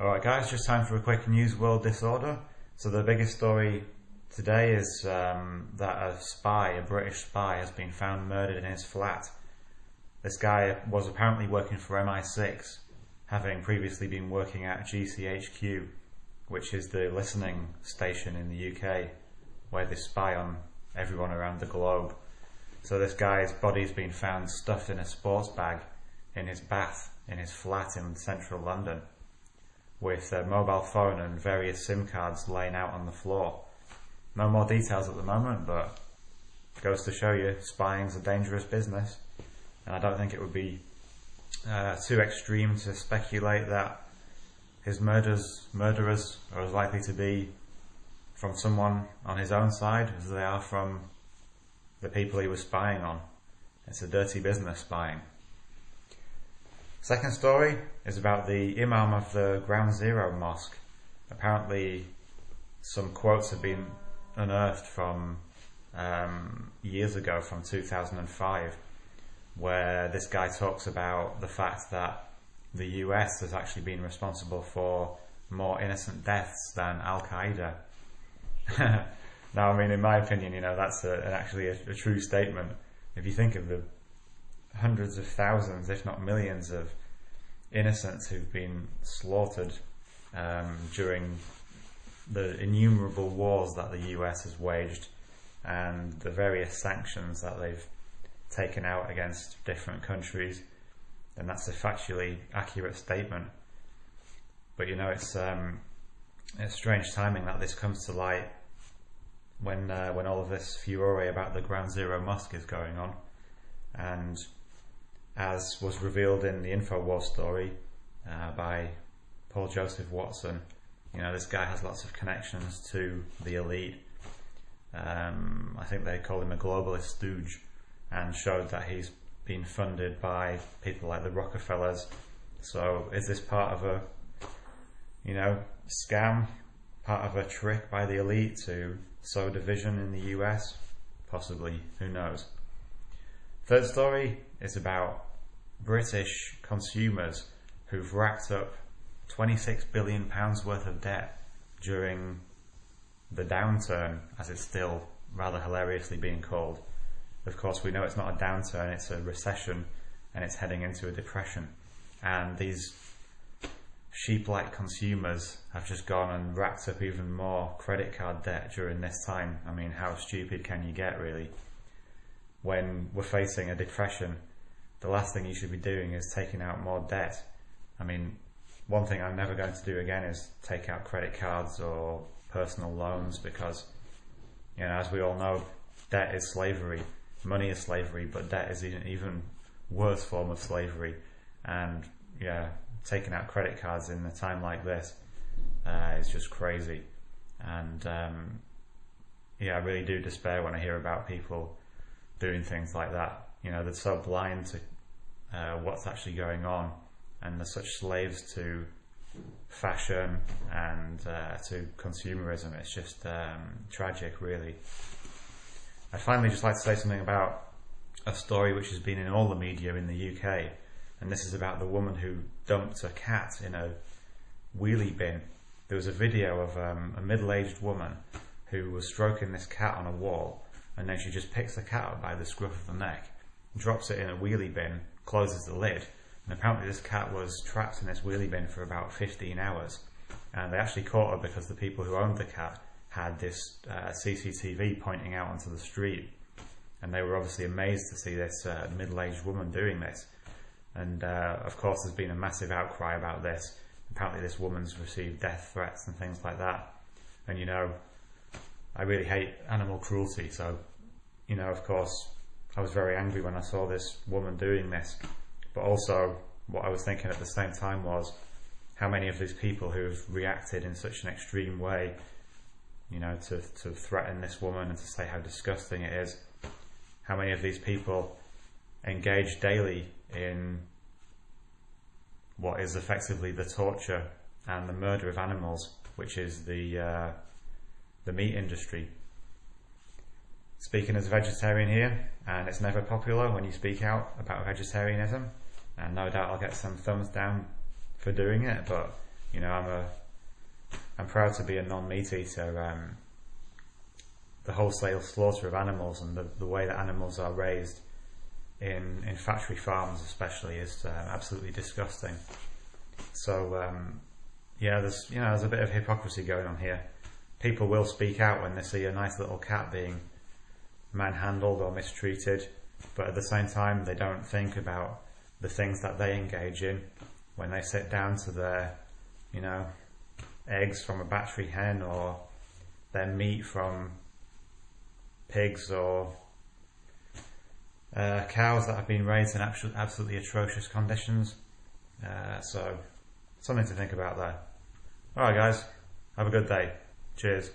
Alright guys, just time for a quick news world disorder. So the biggest story today is that a British spy has been found murdered in his flat. This guy was apparently working for MI6, having previously been working at GCHQ, which is the listening station in the UK, where they spy on everyone around the globe. So this guy's body's been found stuffed in a sports bag in his bath in his flat in central London, with a mobile phone and various SIM cards laying out on the floor. No more details at the moment, but goes to show you spying's a dangerous business, and I don't think it would be too extreme to speculate that his murderers are as likely to be from someone on his own side as they are from the people he was spying on. It's a dirty business, spying. Second story is about the Imam of the Ground Zero Mosque. Apparently some quotes have been unearthed from years ago, from 2005, where this guy talks about the fact that the US has actually been responsible for more innocent deaths than Al-Qaeda. Now, I mean, in my opinion, that's actually a true statement. If you think of the hundreds of thousands, if not millions, of innocents who've been slaughtered during the innumerable wars that the US has waged and the various sanctions that they've taken out against different countries, then that's a factually accurate statement. But it's strange timing that this comes to light when all of this furore about the Ground Zero Mosque is going on. And as was revealed in the InfoWars story by Paul Joseph Watson, this guy has lots of connections to the elite. I think they call him a globalist stooge, and showed that he's been funded by people like the Rockefellers. So is this part of a scam, part of a trick by the elite to sow division in the US? Possibly, who knows. Third story is about British consumers who've racked up £26 billion worth of debt during the downturn, as it's still rather hilariously being called. Of course, we know it's not a downturn, it's a recession, and it's heading into a depression. And these sheep-like consumers have just gone and racked up even more credit card debt during this time. I mean, how stupid can you get, really? When we're facing a depression, the last thing you should be doing is taking out more debt. I mean, one thing I'm never going to do again is take out credit cards or personal loans, because, as we all know, debt is slavery. Money is slavery, but debt is an even worse form of slavery. And taking out credit cards in a time like this is just crazy. And I really do despair when I hear about people doing things like that. They're so blind to what's actually going on, and they're such slaves to fashion and to consumerism. It's just tragic, really. I'd finally just like to say something about a story which has been in all the media in the UK, and this is about the woman who dumped a cat in a wheelie bin. There was a video of a middle-aged woman who was stroking this cat on a wall, and then she just picks the cat up by the scruff of the neck, drops it in a wheelie bin, closes the lid, and apparently this cat was trapped in this wheelie bin for about 15 hours. And they actually caught her because the people who owned the cat had this CCTV pointing out onto the street, and they were obviously amazed to see this middle-aged woman doing this. And of course there's been a massive outcry about this. Apparently this woman's received death threats and things like that. And I really hate animal cruelty, so of course I was very angry when I saw this woman doing this. But also what I was thinking at the same time was how many of these people who've reacted in such an extreme way, to threaten this woman and to say how disgusting it is, how many of these people engage daily in what is effectively the torture and the murder of animals, which is the meat industry. Speaking as a vegetarian here, and it's never popular when you speak out about vegetarianism, and no doubt I'll get some thumbs down for doing it, but You know, I'm proud to be a non-meat eater. The wholesale slaughter of animals and the way that animals are raised in factory farms especially is absolutely disgusting. So yeah, there's a bit of hypocrisy going on here. People will speak out when they see a nice little cat being manhandled or mistreated, but at the same time they don't think about the things that they engage in when they sit down to their, you know, eggs from a battery hen, or their meat from pigs or cows that have been raised in absolutely atrocious conditions. So something to think about there. Alright guys, have a good day. Cheers.